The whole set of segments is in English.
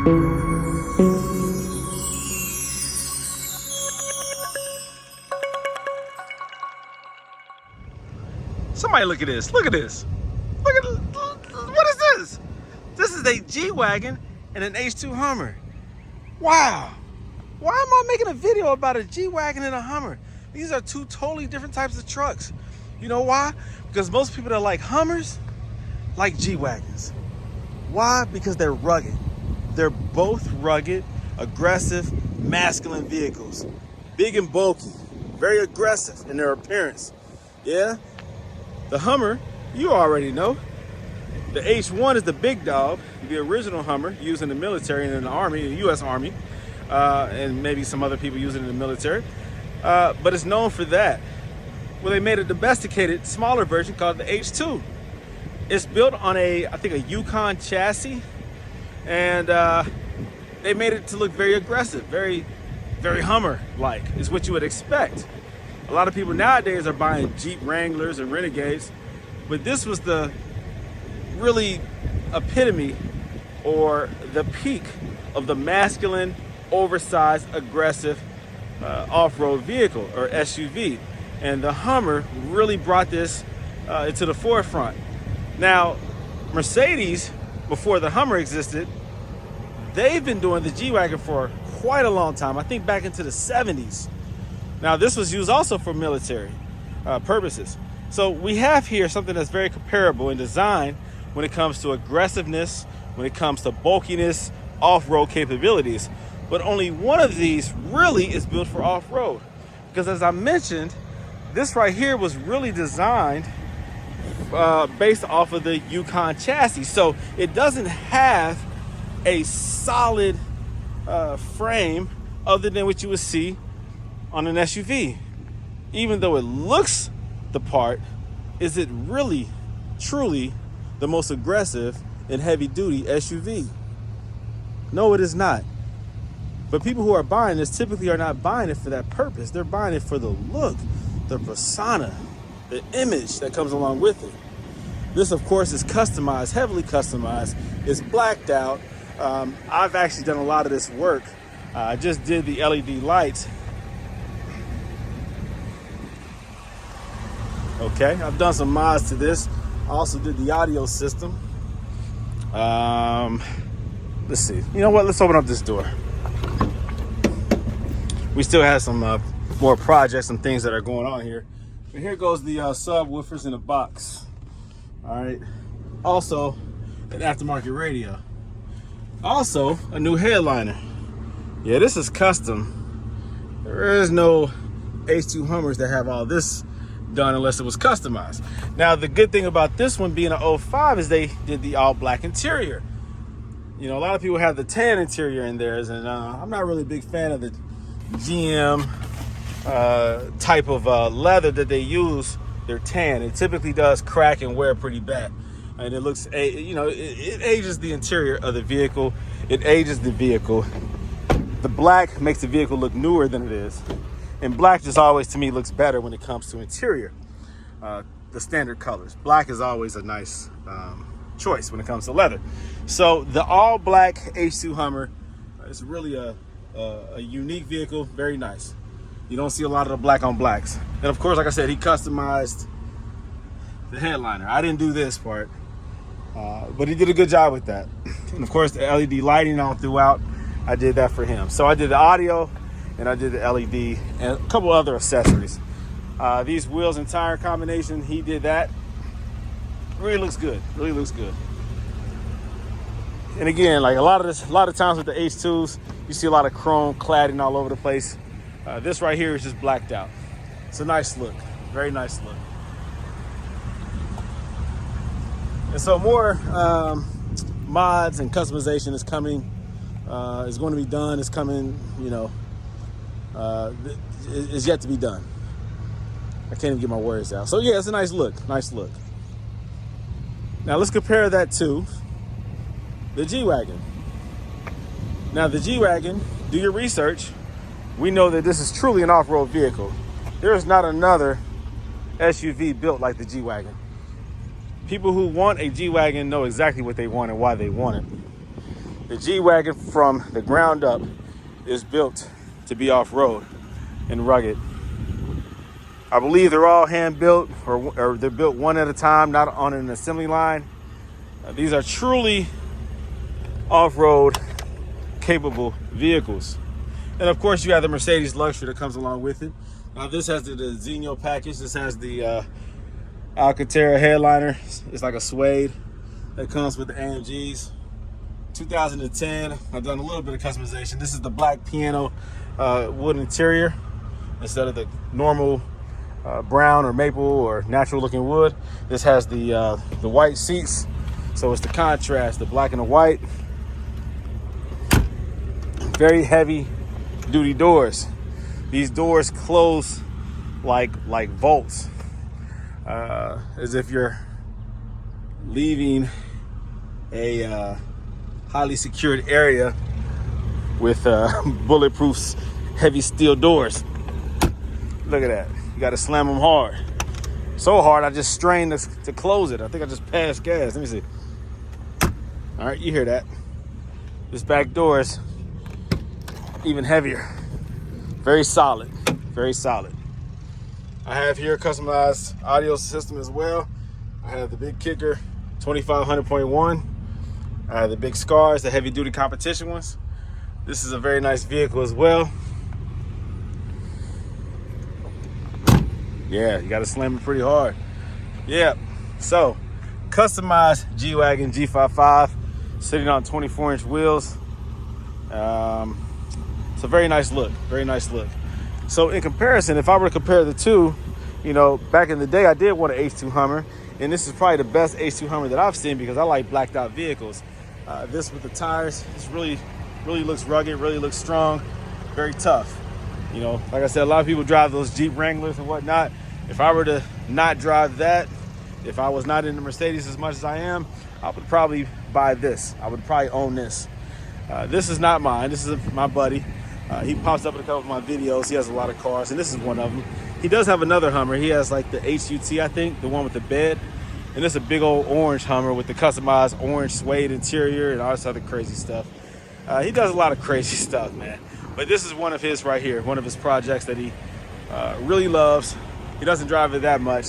Somebody look at this. Look at this. Look at, what is this? This is a G-Wagon and an H2 Hummer. Wow. Why am I making a video about a G-Wagon and a Hummer? These are two totally different types of trucks. You know why? Because most people that like Hummers like G-Wagons. Why? Because they're rugged. They're both rugged, aggressive, masculine vehicles. Big and bulky, very aggressive in their appearance. Yeah? The Hummer, you already know. The H1 is the big dog, the original Hummer used in the military and in the Army, the U.S. Army, and maybe some other people use it in the military. But it's known for that. Well, they made a domesticated, smaller version called the H2. It's built on I think a Yukon chassis, and they made it to look very aggressive, very Hummer-like, is what you would expect. A lot of people nowadays are buying Jeep Wranglers and Renegades, but this was the really epitome or the peak of the masculine, oversized, aggressive off-road vehicle or SUV. And the Hummer really brought this into the forefront. Now, Mercedes, before the Hummer existed, they've been doing the G-Wagon for quite a long time. I think back into the 70s. Now, this was used also for military purposes. So we have here something that's very comparable in design when it comes to aggressiveness, when it comes to bulkiness, off-road capabilities. But only one of these really is built for off-road. Because as I mentioned, this right here was really designed based off of the Yukon chassis. So it doesn't have a solid frame other than what you would see on an SUV. Even though it looks the part, is it really, truly the most aggressive and heavy-duty SUV? No, it is not. But people who are buying this typically are not buying it for that purpose. They're buying it for the look, the persona, the image that comes along with it. This, of course, is customized, heavily customized. It's blacked out. I've actually done a lot of this work. I just did the LED lights. Okay, I've done some mods to this. I also did the audio system. Let's see. You know what? Let's open up this door. We still have some more projects and things that are going on here. But here goes the subwoofers in the box. All right. Also, an aftermarket radio. Also, a new headliner. Yeah, this is custom. There is no H2 Hummers that have all this done unless it was customized. Now, the good thing about this one being an 05 is they did the all black interior. You know, a lot of people have the tan interior in theirs, and I'm not really a big fan of the GM type of leather that they use. They're tan. It typically does crack and wear pretty bad, and it looks, you know, it ages the interior of the vehicle. It ages the vehicle. The black makes the vehicle look newer than it is. And black just always, to me, looks better when it comes to interior. The standard colors. Black is always a nice choice when it comes to leather. So the all black H2 Hummer is really a unique vehicle, very nice. You don't see a lot of the black on blacks. And of course, like I said, he customized the headliner. I didn't do this part, but he did a good job with that. And of course, the LED lighting on throughout, I did that for him. So I did the audio, and I did the LED and a couple other accessories. These wheels and tire combination, he did that. Really looks good. Really looks good. And again, like a lot of times with the H2s, you see a lot of chrome cladding all over the place. This right here is just blacked out. It's a nice look. Very nice look. And so more mods and customization is coming. Is going to be done. It's coming, you know. Is yet to be done. I can't even get my words out. So yeah, it's a nice look. Nice look. Now let's compare that to the G-Wagon. Now the G-Wagon, do your research. We know that this is truly an off-road vehicle. There is not another SUV built like the G-Wagon. People who want a G-Wagon know exactly what they want and why they want it. The G-Wagon from the ground up is built to be off-road and rugged. I believe they're all hand-built or they're built one at a time, not on an assembly line. These are truly off-road capable vehicles. And of course, you have the Mercedes luxury that comes along with it. This has the Zinho package. This has the Alcantara headliner. It's like a suede that comes with the AMGs. 2010, I've done a little bit of customization. This is the black piano wood interior instead of the normal brown or maple or natural looking wood. This has the white seats, so it's the contrast, the black and the white. Very heavy duty doors. These doors close like vaults, as if you're leaving a highly secured area with bulletproof heavy steel doors. Look at that. You got to slam them hard. So hard I just strained to close it. I think I just passed gas. Let me see. All right, you hear that. This back door is even heavier. Very solid, very solid. I have here a customized audio system as well. I have the big kicker 2500.1. I have the big scars, the heavy duty competition ones. This is a very nice vehicle as well. Yeah, you gotta slam it pretty hard. Yeah, so customized G-Wagon G55 sitting on 24-inch wheels. It's a very nice look, very nice look. So in comparison, if I were to compare the two, you know, back in the day, I did want an H2 Hummer, and this is probably the best H2 Hummer that I've seen because I like blacked out vehicles. This with the tires, this really looks rugged, really looks strong, very tough. You know, like I said, a lot of people drive those Jeep Wranglers and whatnot. If I were to not drive that, if I was not into Mercedes as much as I am, I would probably buy this. I would probably own this. This is not mine. This is my buddy. He pops up in a couple of my videos. He has a lot of cars, and this is one of them. He does have another Hummer. He has like the HUT, I think, the one with the bed. And this is a big old orange Hummer with the customized orange suede interior and all this other crazy stuff. He does a lot of crazy stuff, man. But this is one of his right here, one of his projects that he really loves. He doesn't drive it that much,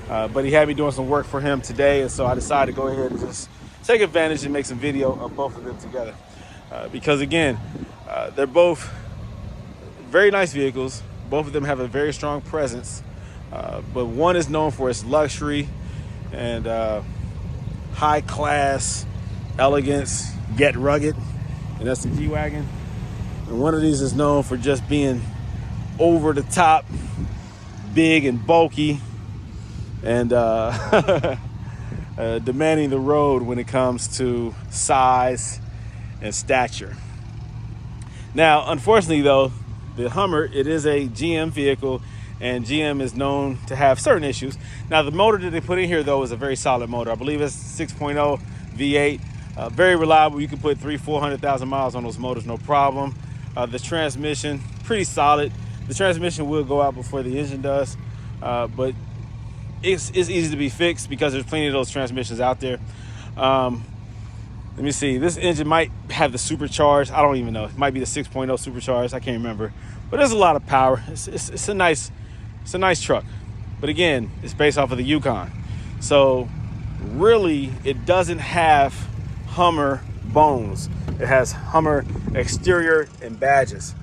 but he had me doing some work for him today, and so I decided to go ahead and just take advantage and make some video of both of them together. Because again, they're both very nice vehicles. Both of them have a very strong presence, but one is known for its luxury and high class, elegance, yet rugged, and that's the G-Wagon. And one of these is known for just being over the top, big and bulky, and demanding the road when it comes to size and stature. Now, unfortunately though, the Hummer, it is a GM vehicle, and GM is known to have certain issues. Now, the motor that they put in here though is a very solid motor. I believe it's 6.0 V8, very reliable. You can put 300,000-400,000 miles on those motors, no problem. The transmission, pretty solid. The transmission will go out before the engine does, but it's easy to be fixed because there's plenty of those transmissions out there. Let me see. This engine might have the supercharged. I don't even know. It might be the 6.0 supercharged. I can't remember. But there's a lot of power. It's a nice truck. But again, it's based off of the Yukon. So really, it doesn't have Hummer bones. It has Hummer exterior and badges.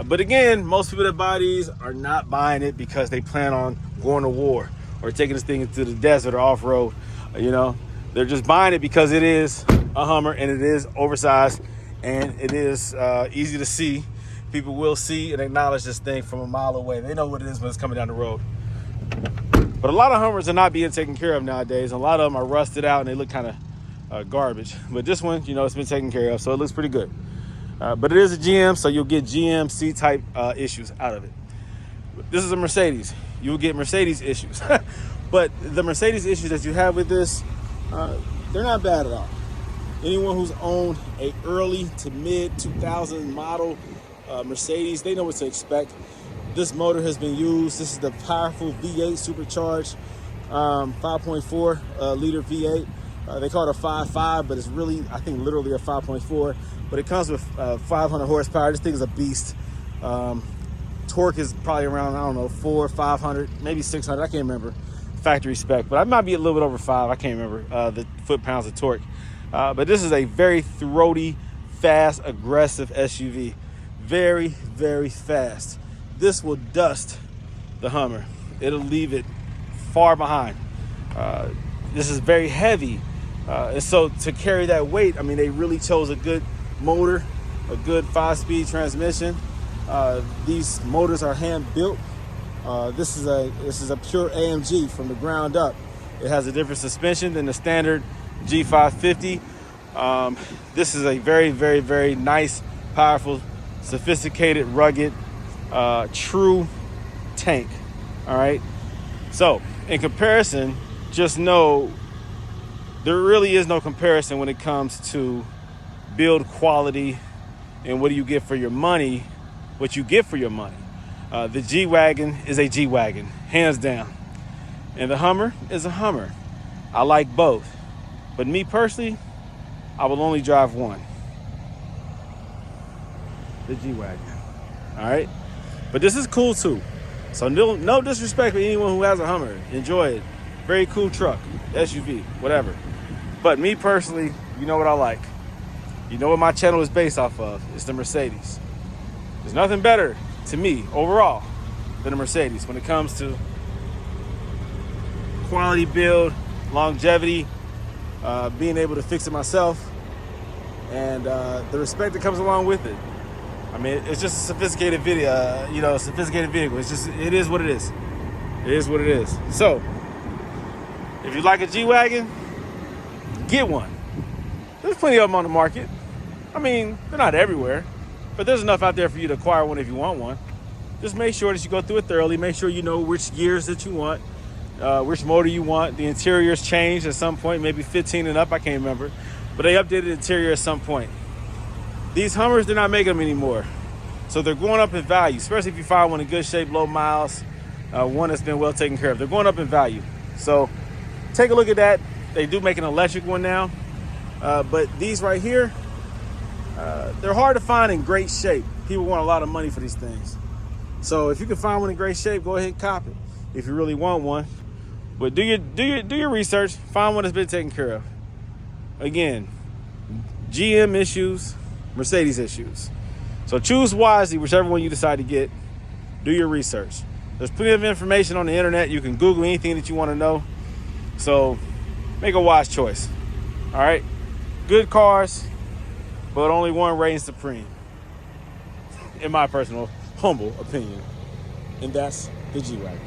But again, most people that buy these are not buying it because they plan on going to war or taking this thing into the desert or off-road. You know, they're just buying it because it is a Hummer and it is oversized and it is easy to see. People will see and acknowledge this thing from a mile away. They know what it is when it's coming down the road. But a lot of Hummers are not being taken care of nowadays. A lot of them are rusted out and they look kind of garbage. But this one, you know, it's been taken care of, so it looks pretty good. But it is a GM, so you'll get GM C-type issues out of it. This is a Mercedes. You'll get Mercedes issues. But the Mercedes issues that you have with this, they're not bad at all. Anyone who's owned a early to mid 2000 model Mercedes, they know what to expect. This motor has been used. This is the powerful V8 supercharged 5.4 liter V8. They call it a 5.5, but it's really, I think, literally a 5.4. But it comes with 500 horsepower. This thing is a beast. Torque is probably around, I don't know, 400, 500, maybe 600. I can't remember factory spec, but I might be a little bit over 5. I can't remember the foot-pounds of torque. But this is a very throaty, fast, aggressive SUV. Very, very fast. This will dust the Hummer. It'll leave it far behind. This is very heavy. And so to carry that weight, I mean, they really chose a good motor, a good 5-speed transmission. These motors are hand built. This is a pure AMG from the ground up. It has a different suspension than the standard G550. This is a very, very, very nice, powerful, sophisticated, rugged, true tank. All right. So in comparison, just know there really is no comparison when it comes to build quality and what do you get for your money, what you get for your money. The G-Wagon is a G-Wagon, hands down. And the Hummer is a Hummer. I like both. But me personally, I will only drive one. The G-Wagon. All right? But this is cool too. So no disrespect for anyone who has a Hummer. Enjoy it. Very cool truck, SUV, whatever. But me personally, you know what I like. You know what my channel is based off of. It's the Mercedes. There's nothing better to me overall than a Mercedes when it comes to quality build, longevity, being able to fix it myself, and the respect that comes along with it. I mean, it's just a sophisticated sophisticated vehicle. It is what it is. It is what it is. So, if you like a G-Wagon, get one. There's plenty of them on the market. I mean, they're not everywhere, but there's enough out there for you to acquire one if you want one. Just make sure that you go through it thoroughly. Make sure you know which gears that you want, which motor you want. The interior's changed at some point, maybe 15 and up, I can't remember. But they updated the interior at some point. These Hummers, they're not making them anymore. So they're going up in value, especially if you find one in good shape, low miles, one that's been well taken care of. They're going up in value. So take a look at that. They do make an electric one now. But these right here, they're hard to find in great shape. People want a lot of money for these things. So if you can find one in great shape, go ahead and cop it if you really want one. But do your research. Find one that's been taken care of. Again, GM issues, Mercedes issues. So choose wisely whichever one you decide to get. Do your research. There's plenty of information on the internet. You can Google anything that you want to know. So make a wise choice. All right? Good cars, but only one reigns supreme, in my personal, humble opinion. And that's the G-Wagon.